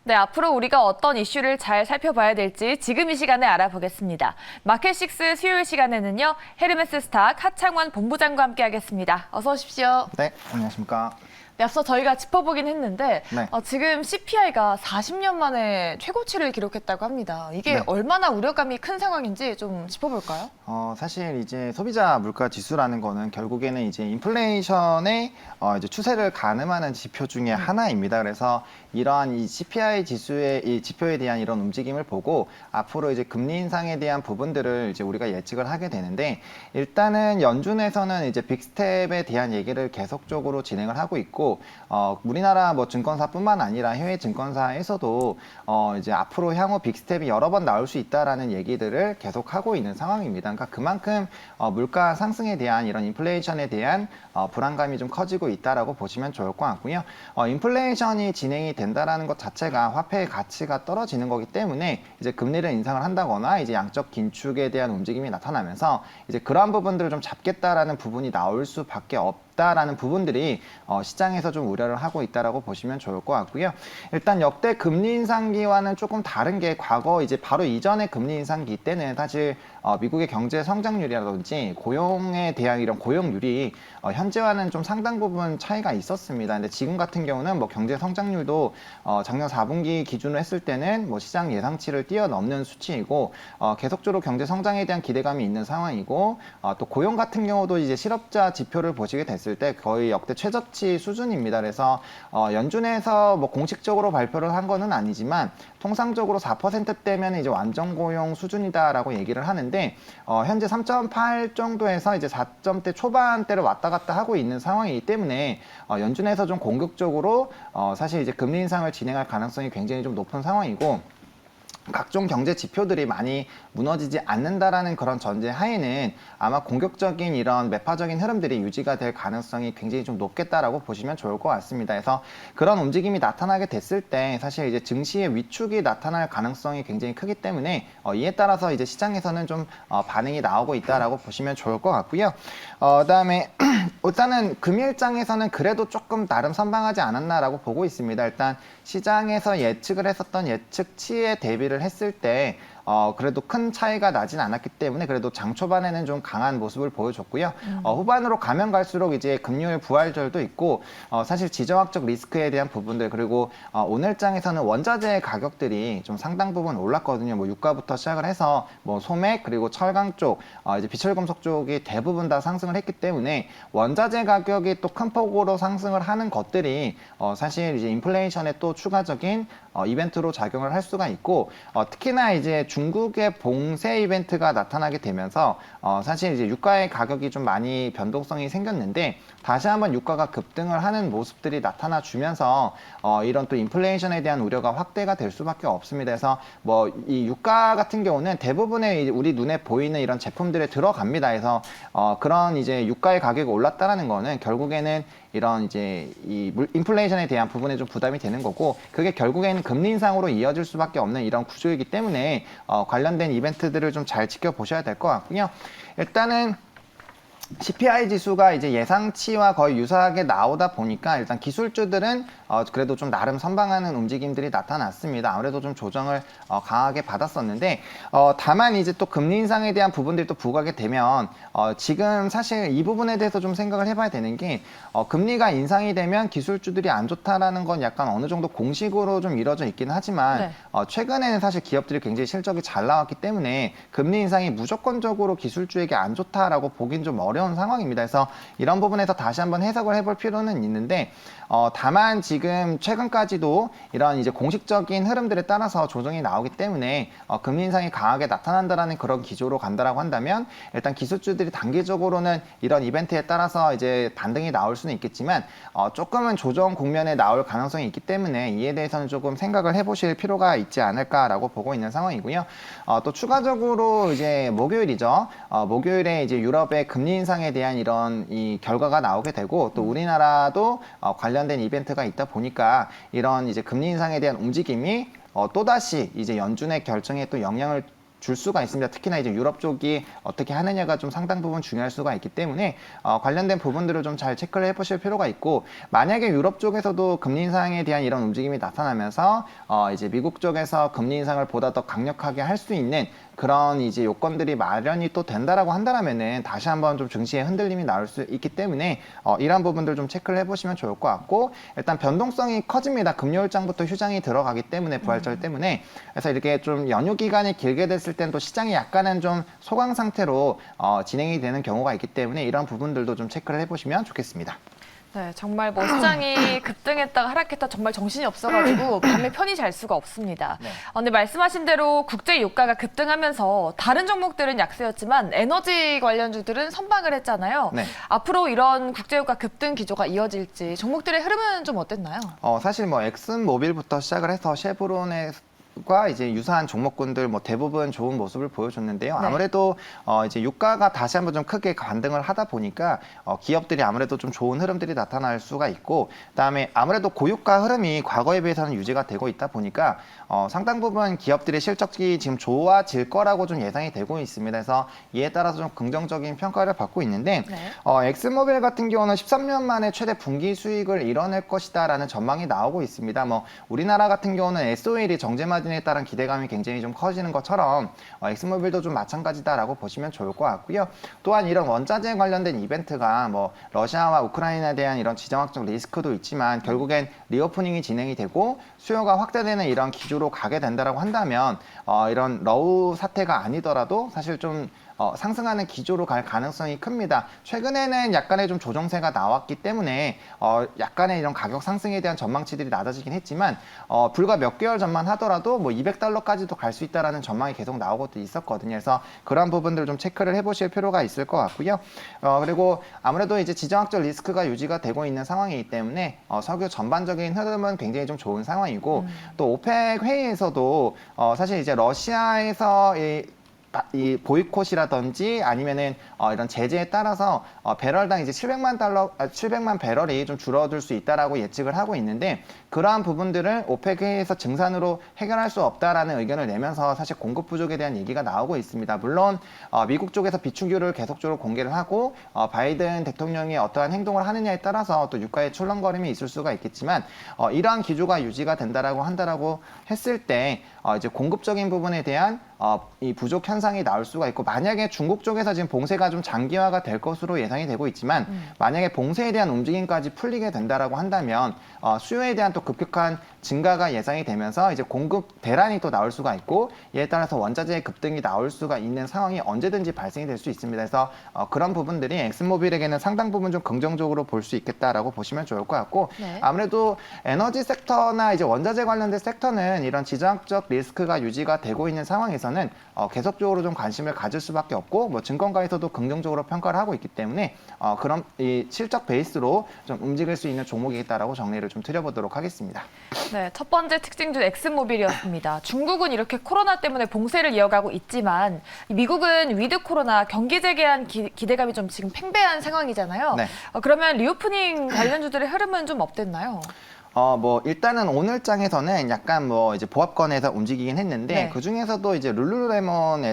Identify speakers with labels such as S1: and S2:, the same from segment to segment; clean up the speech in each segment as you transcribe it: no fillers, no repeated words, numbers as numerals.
S1: 네, 앞으로 우리가 어떤 이슈를 잘 살펴봐야 될지 지금 이 시간에 알아보겠습니다. 마켓식스 수요일 시간에는요, 헤르메스 스탁 하창원 본부장과 함께하겠습니다. 어서 오십시오.
S2: 네, 안녕하십니까.
S1: 네, 앞서 저희가 짚어보긴 했는데
S2: 네.
S1: 지금 CPI가 40년 만에 최고치를 기록했다고 합니다. 이게
S2: 네.
S1: 얼마나 우려감이 큰 상황인지 좀 짚어볼까요?
S2: 사실 이제 소비자 물가 지수라는 거는 결국에는 이제 인플레이션의 이제 추세를 가늠하는 지표 중에 하나입니다. 그래서 이러한 이 CPI 지수의 이 지표에 대한 이런 움직임을 보고 앞으로 이제 금리 인상에 대한 부분들을 이제 우리가 예측을 하게 되는데, 일단은 연준에서는 이제 빅스텝에 대한 얘기를 계속적으로 진행을 하고 있고, 우리나라 뭐 증권사뿐만 아니라 해외 증권사에서도 이제 앞으로 향후 빅스텝이 여러 번 나올 수 있다라는 얘기들을 계속 하고 있는 상황입니다. 그러니까 그만큼 물가 상승에 대한 이런 인플레이션에 대한 불안감이 좀 커지고 있다라고 보시면 좋을 것 같고요. 인플레이션이 진행이 된다라는 것 자체가 화폐의 가치가 떨어지는 거기 때문에 이제 금리를 인상을 한다거나 이제 양적 긴축에 대한 움직임이 나타나면서 이제 그러한 부분들을 좀 잡겠다라는 부분이 나올 수밖에 없다라는 부분들이 시장에서 좀 우려를 하고 있다라고 보시면 좋을 것 같고요. 일단 역대 금리 인상기와는 조금 다른 게, 과거 이제 바로 이전의 금리 인상기 때는 사실 미국의 경제 성장률이라든지 고용에 대한 이런 고용률이 현재와는 좀 상당 부분 차이가 있었습니다. 근데 지금 같은 경우는 뭐 경제 성장률도 작년 4분기 기준으로 했을 때는 뭐 시장 예상치를 뛰어넘는 수치이고, 계속적으로 경제 성장에 대한 기대감이 있는 상황이고, 또 고용 같은 경우도 이제 실업자 지표를 보시게 됐을 때 거의 역대 최저치 수준입니다. 그래서 연준에서 뭐 공식적으로 발표를 한 거는 아니지만 통상적으로 4%대면 이제 완전 고용 수준이다라고 얘기를 하는데, 현재 3.8 정도에서 이제 4점대 초반대를 왔다 갔다 하고 있는 상황이기 때문에 연준에서 좀 공격적으로 사실 이제 금리 인상을 진행할 가능성이 굉장히 좀 높은 상황이고, 각종 경제 지표들이 많이 무너지지 않는다라는 그런 전제 하에는 아마 공격적인 이런 매파적인 흐름들이 유지가 될 가능성이 굉장히 좀 높겠다라고 보시면 좋을 것 같습니다. 그래서 그런 움직임이 나타나게 됐을 때 사실 이제 증시의 위축이 나타날 가능성이 굉장히 크기 때문에 이에 따라서 이제 시장에서는 좀 반응이 나오고 있다라고 보시면 좋을 것 같고요. 그다음에 일단은 금일장에서는 그래도 조금 나름 선방하지 않았나라고 보고 있습니다. 일단 시장에서 예측을 했었던 예측치에 대비를 했을 때 그래도 큰 차이가 나진 않았기 때문에 그래도 장 초반에는 좀 강한 모습을 보여줬고요. 후반으로 가면 갈수록 이제 금요일 부활절도 있고, 사실 지정학적 리스크에 대한 부분들, 그리고 오늘장에서는 원자재 가격들이 좀 상당 부분 올랐거든요. 뭐 유가부터 시작을 해서 뭐 소맥 그리고 철강 쪽, 이제 비철금속 쪽이 대부분 다 상승을 했기 때문에 원자재 가격이 또 큰 폭으로 상승을 하는 것들이 사실 이제 인플레이션에 또 추가적인 이벤트로 작용을 할 수가 있고, 특히나 이제 중국의 봉쇄 이벤트가 나타나게 되면서 사실 이제 유가의 가격이 좀 많이 변동성이 생겼는데, 다시 한번 유가가 급등을 하는 모습들이 나타나 주면서 이런 또 인플레이션에 대한 우려가 확대가 될 수밖에 없습니다. 그래서 뭐 이 유가 같은 경우는 대부분의 우리 눈에 보이는 이런 제품들에 들어갑니다. 그래서 그런 이제 유가의 가격이 올랐다라는 거는 결국에는 이런 이제 이 인플레이션에 대한 부분에 좀 부담이 되는 거고, 그게 결국에는 금리 인상으로 이어질 수밖에 없는 이런 구조이기 때문에 관련된 이벤트들을 좀 잘 지켜보셔야 될 것 같고요. 일단은 CPI 지수가 이제 예상치와 거의 유사하게 나오다 보니까 일단 기술주들은 그래도 좀 나름 선방하는 움직임들이 나타났습니다. 아무래도 좀 조정을 강하게 받았었는데, 다만 이제 또 금리 인상에 대한 부분들이 또 부각이 되면 지금 사실 이 부분에 대해서 좀 생각을 해봐야 되는 게, 금리가 인상이 되면 기술주들이 안 좋다라는 건 약간 어느 정도 공식으로 좀 이루어져 있기는 하지만,
S1: 네.
S2: 최근에는 사실 기업들이 굉장히 실적이 잘 나왔기 때문에 금리 인상이 무조건적으로 기술주에게 안 좋다라고 보긴 좀 어려운 상황입니다. 그래서 이런 부분에서 다시 한번 해석을 해볼 필요는 있는데, 다만 지금 최근까지도 이런 이제 공식적인 흐름들에 따라서 조정이 나오기 때문에 금리 인상이 강하게 나타난다라는 그런 기조로 간다라고 한다면, 일단 기술주들이 단기적으로는 이런 이벤트에 따라서 이제 반등이 나올 수는 있겠지만 조금은 조정 국면에 나올 가능성이 있기 때문에 이에 대해서는 조금 생각을 해보실 필요가 있지 않을까라고 보고 있는 상황이고요. 또 추가적으로 이제 목요일이죠. 목요일에 이제 유럽의 금리 인상에 대한 이런 이 결과가 나오게 되고, 또 우리나라도 관련된 이벤트가 있다 보니까 이런 이제 금리 인상에 대한 움직임이 또다시 이제 연준의 결정에 또 영향을 줄 수가 있습니다. 특히나 이제 유럽 쪽이 어떻게 하느냐가 좀 상당 부분 중요할 수가 있기 때문에 관련된 부분들을 좀 잘 체크를 해보실 필요가 있고, 만약에 유럽 쪽에서도 금리 인상에 대한 이런 움직임이 나타나면서 이제 미국 쪽에서 금리 인상을 보다 더 강력하게 할 수 있는 그런 이제 요건들이 마련이 또 된다라고 한다면은 다시 한번 좀 증시에 흔들림이 나올 수 있기 때문에 이러한 부분들 좀 체크를 해보시면 좋을 것 같고, 일단 변동성이 커집니다. 금요일장부터 휴장이 들어가기 때문에, 부활절 때문에. 그래서 이렇게 좀 연휴 기간이 길게 됐을 땐 또 시장이 약간은 좀 소강 상태로 진행이 되는 경우가 있기 때문에 이런 부분들도 좀 체크를 해보시면 좋겠습니다.
S1: 네, 정말 뭐 시장이 급등했다가 하락했다 정말 정신이 없어가지고 밤에 편히 잘 수가 없습니다.
S2: 네.
S1: 근데 말씀하신 대로 국제 유가가 급등하면서 다른 종목들은 약세였지만 에너지 관련주들은 선방을 했잖아요.
S2: 네.
S1: 앞으로 이런 국제 유가 급등 기조가 이어질지 종목들의 흐름은 좀 어땠나요?
S2: 사실 뭐 엑슨모빌부터 시작을 해서 쉐보론의 과 이제 유사한 종목군들 뭐 대부분 좋은 모습을 보여줬는데요.
S1: 네.
S2: 아무래도 이제 유가가 다시 한번 좀 크게 반등을 하다 보니까 기업들이 아무래도 좀 좋은 흐름들이 나타날 수가 있고, 그다음에 아무래도 고유가 흐름이 과거에 비해서는 유지가 되고 있다 보니까 상당 부분 기업들의 실적이 지금 좋아질 거라고 좀 예상이 되고 있습니다. 그래서 이에 따라서 좀 긍정적인 평가를 받고 있는데,
S1: 네.
S2: 엑슨모빌 같은 경우는 13년 만에 최대 분기 수익을 이뤄낼 것이다라는 전망이 나오고 있습니다. 뭐 우리나라 같은 경우는 SOL이 정제 마진에 따른 기대감이 굉장히 좀 커지는 것처럼 엑슨모빌도 좀 마찬가지다라고 보시면 좋을 것 같고요. 또한 이런 원자재 관련된 이벤트가 뭐 러시아와 우크라이나에 대한 이런 지정학적 리스크도 있지만 결국엔 리오프닝이 진행이 되고 수요가 확대되는 이런 기조로 가게 된다라고 한다면 이런 러우 사태가 아니더라도 사실 좀 상승하는 기조로 갈 가능성이 큽니다. 최근에는 약간의 좀 조정세가 나왔기 때문에 약간의 이런 가격 상승에 대한 전망치들이 낮아지긴 했지만 불과 몇 개월 전만 하더라도 뭐 200달러까지도 갈 수 있다라는 전망이 계속 나오고 또 있었거든요. 그래서 그런 부분들 좀 체크를 해보실 필요가 있을 것 같고요. 그리고 아무래도 이제 지정학적 리스크가 유지가 되고 있는 상황이기 때문에 석유 전반적인 흐름은 굉장히 좀 좋은 상황이고, 또 오펙 회의에서도 사실 이제 러시아에서 이 보이콧이라든지 아니면은 이런 제재에 따라서 배럴당 이제 700만 배럴이 좀 줄어들 수 있다라고 예측을 하고 있는데, 그러한 부분들을 오펙 회의에서 증산으로 해결할 수 없다라는 의견을 내면서 사실 공급 부족에 대한 얘기가 나오고 있습니다. 물론 미국 쪽에서 비축유를 계속적으로 공개를 하고 바이든 대통령이 어떠한 행동을 하느냐에 따라서 또 유가의 출렁거림이 있을 수가 있겠지만 이러한 기조가 유지가 된다라고 한다라고 했을 때 이제 공급적인 부분에 대한 이 부족 현상이 나올 수가 있고, 만약에 중국 쪽에서 지금 봉쇄가 좀 장기화가 될 것으로 예상이 되고 있지만 만약에 봉쇄에 대한 움직임까지 풀리게 된다라고 한다면 수요에 대한 또 급격한 증가가 예상이 되면서 이제 공급 대란이 또 나올 수가 있고, 이에 따라서 원자재의 급등이 나올 수가 있는 상황이 언제든지 발생이 될 수 있습니다. 그래서 그런 부분들이 엑슨모빌에게는 상당 부분 좀 긍정적으로 볼 수 있겠다라고 보시면 좋을 것 같고,
S1: 네.
S2: 아무래도 에너지 섹터나 이제 원자재 관련된 섹터는 이런 지정학적 리스크가 유지가 되고 있는 상황에서는 계속적으로 좀 관심을 가질 수밖에 없고, 뭐 증권가에서도 긍정적으로 평가를 하고 있기 때문에 그런 이 실적 베이스로 좀 움직일 수 있는 종목이겠다라고 정리를 좀 드려보도록 하겠습니다.
S1: 네, 첫 번째 특징주 엑슨모빌이었습니다. 중국은 이렇게 코로나 때문에 봉쇄를 이어가고 있지만 미국은 위드 코로나 경기 재개한 기대감이 좀 지금 팽배한 상황이잖아요.
S2: 네.
S1: 그러면 리오프닝 관련주들의 흐름은 좀 어땠나요?
S2: 뭐 일단은 오늘장에서는 약간 뭐 이제 보합권에서 움직이긴 했는데,
S1: 네.
S2: 그 중에서도 이제 룰루레몬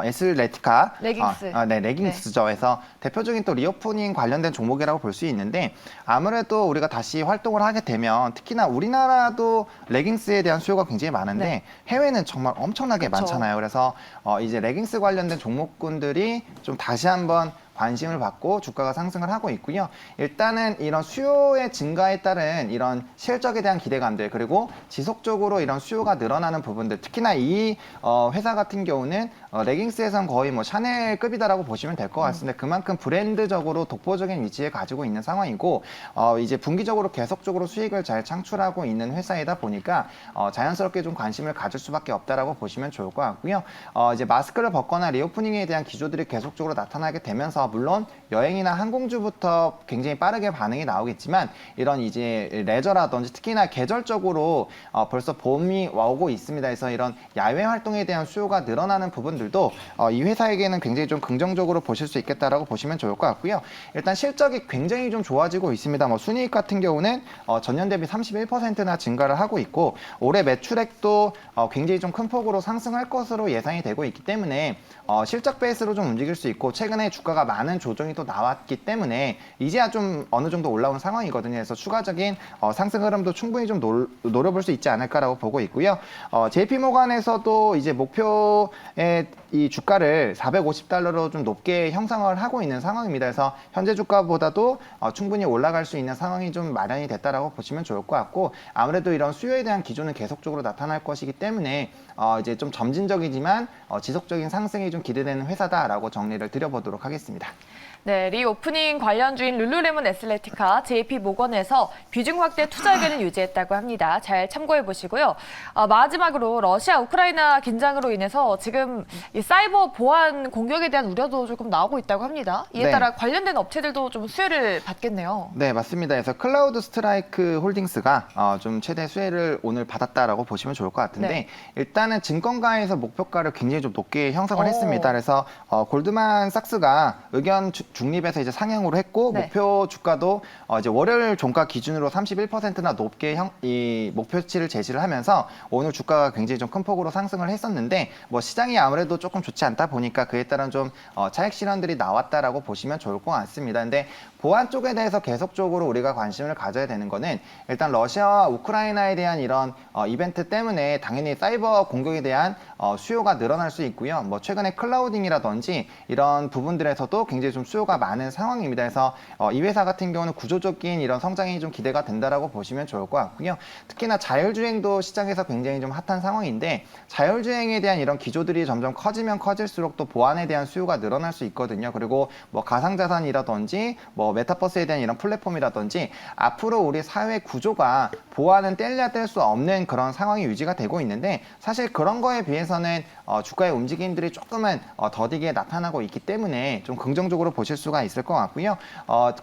S2: 에스레티카
S1: 레깅스.
S2: 네, 레깅스죠. 그래서 대표적인 또 리오프닝 관련된 종목이라고 볼 수 있는데, 아무래도 우리가 다시 활동을 하게 되면 특히나 우리나라도 레깅스에 대한 수요가 굉장히 많은데
S1: 네.
S2: 해외는 정말 엄청나게
S1: 그쵸.
S2: 많잖아요. 그래서 이제 레깅스 관련된 종목군들이 좀 다시 한번 관심을 받고 주가가 상승을 하고 있고요. 일단은 이런 수요의 증가에 따른 이런 실적에 대한 기대감들, 그리고 지속적으로 이런 수요가 늘어나는 부분들, 특히나 이 회사 같은 경우는 레깅스에선 거의 뭐 샤넬급이다라고 보시면 될 것 같습니다. 그만큼 브랜드적으로 독보적인 위치에 가지고 있는 상황이고, 이제 분기적으로 계속적으로 수익을 잘 창출하고 있는 회사이다 보니까 자연스럽게 좀 관심을 가질 수밖에 없다라고 보시면 좋을 것 같고요. 이제 마스크를 벗거나 리오프닝에 대한 기조들이 계속적으로 나타나게 되면서 물론 여행이나 항공주부터 굉장히 빠르게 반응이 나오겠지만 이런 이제 레저라든지 특히나 계절적으로 벌써 봄이 오고 있습니다. 그래서 이런 야외 활동에 대한 수요가 늘어나는 부분들도 이 회사에게는 굉장히 좀 긍정적으로 보실 수 있겠다라고 보시면 좋을 것 같고요. 일단 실적이 굉장히 좀 좋아지고 있습니다. 뭐 순이익 같은 경우는 전년 대비 31%나 증가를 하고 있고 올해 매출액도 굉장히 좀 큰 폭으로 상승할 것으로 예상이 되고 있기 때문에 실적 베이스로 좀 움직일 수 있고 최근에 주가가 많은 조정이 또 나왔기 때문에 이제야 좀 어느 정도 올라온 상황이거든요. 그래서 추가적인 상승 흐름도 충분히 좀 노려볼 수 있지 않을까라고 보고 있고요. JP모간에서도 이제 목표의 이 주가를 450달러로 좀 높게 형성을 하고 있는 상황입니다. 그래서 현재 주가보다도 충분히 올라갈 수 있는 상황이 좀 마련이 됐다라고 보시면 좋을 것 같고 아무래도 이런 수요에 대한 기조는 계속적으로 나타날 것이기 때문에 이제 좀 점진적이지만 지속적인 상승이 좀 기대되는 회사다라고 정리를 드려보도록 하겠습니다.
S1: 네, 리오프닝 관련주인 룰루레몬 애슬레티카 JP모건에서 비중 확대 투자 의견을 유지했다고 합니다. 잘 참고해 보시고요. 마지막으로 러시아 우크라이나 긴장으로 인해서 지금 이 사이버 보안 공격에 대한 우려도 조금 나오고 있다고 합니다. 이에
S2: 네.
S1: 따라 관련된 업체들도 좀 수혜를 받겠네요.
S2: 네, 맞습니다. 그래서 클라우드 스트라이크 홀딩스가 좀 최대 수혜를 오늘 받았다라고 보시면 좋을 것 같은데
S1: 네.
S2: 일단은 증권가에서 목표가를 굉장히 좀 높게 형성을
S1: 오.
S2: 했습니다. 그래서 골드만삭스가 의견 중립에서 이제 상향으로 했고
S1: 네.
S2: 목표 주가도 이제 월요일 종가 기준으로 31%나 높게 이 목표치를 제시를 하면서 오늘 주가가 굉장히 좀 큰 폭으로 상승을 했었는데 뭐 시장이 아무래도 조금 좋지 않다 보니까 그에 따른 좀 차익 실현들이 나왔다라고 보시면 좋을 것 같습니다. 근데 보안 쪽에 대해서 계속적으로 우리가 관심을 가져야 되는 거는 일단 러시아와 우크라이나에 대한 이런 이벤트 때문에 당연히 사이버 공격에 대한 수요가 늘어날 수 있고요. 뭐 최근에 클라우딩이라든지 이런 부분들에서도 굉장히 좀 수요가 많은 상황입니다. 그래서 이 회사 같은 경우는 구조적인 이런 성장이 좀 기대가 된다라고 보시면 좋을 것 같고요. 특히나 자율주행도 시장에서 굉장히 좀 핫한 상황인데 자율주행에 대한 이런 기조들이 점점 커지면 커질수록 또 보안에 대한 수요가 늘어날 수 있거든요. 그리고 뭐 가상자산이라든지 뭐 메타버스에 대한 이런 플랫폼이라든지 앞으로 우리 사회 구조가 보안은 뗄래야 뗄 수 없는 그런 상황이 유지가 되고 있는데 사실 그런 거에 비해서는 주가의 움직임들이 조금은 더디게 나타나고 있기 때문에 좀 긍정적으로 보실 수가 있을 것 같고요.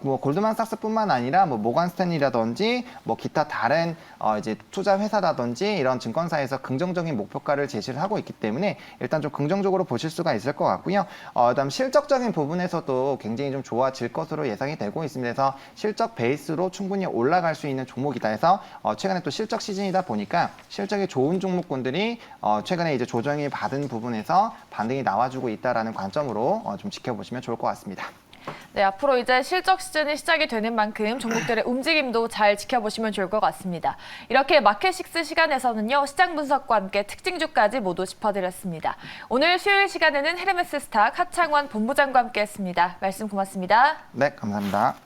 S2: 뭐 골드만삭스뿐만 아니라 뭐 모건스탠리라든지 뭐 기타 다른 이제 투자 회사라든지 이런 증권사에서 긍정적인 목표가를 제시를 하고 있기 때문에 일단 좀 긍정적으로 보실 수가 있을 것 같고요. 그다음 실적적인 부분에서도 굉장히 좀 좋아질 것으로 예상이 되고 있습니다. 그래서 실적 베이스로 충분히 올라갈 수 있는 종목이다 해서 최근에 또 실적 시즌이다 보니까 실적이 좋은 종목군들이 최근에 이제 조정이 받은 부분에서 반등이 나와주고 있다라는 관점으로 좀 지켜보시면 좋을 것 같습니다.
S1: 네, 앞으로 이제 실적 시즌이 시작이 되는 만큼 종목들의 움직임도 잘 지켜보시면 좋을 것 같습니다. 이렇게 마켓식스 시간에서는요, 시장 분석과 함께 특징주까지 모두 짚어드렸습니다. 오늘 수요일 시간에는 헤르메스 스탁 하창원 본부장과 함께했습니다. 말씀 고맙습니다.
S2: 네, 감사합니다.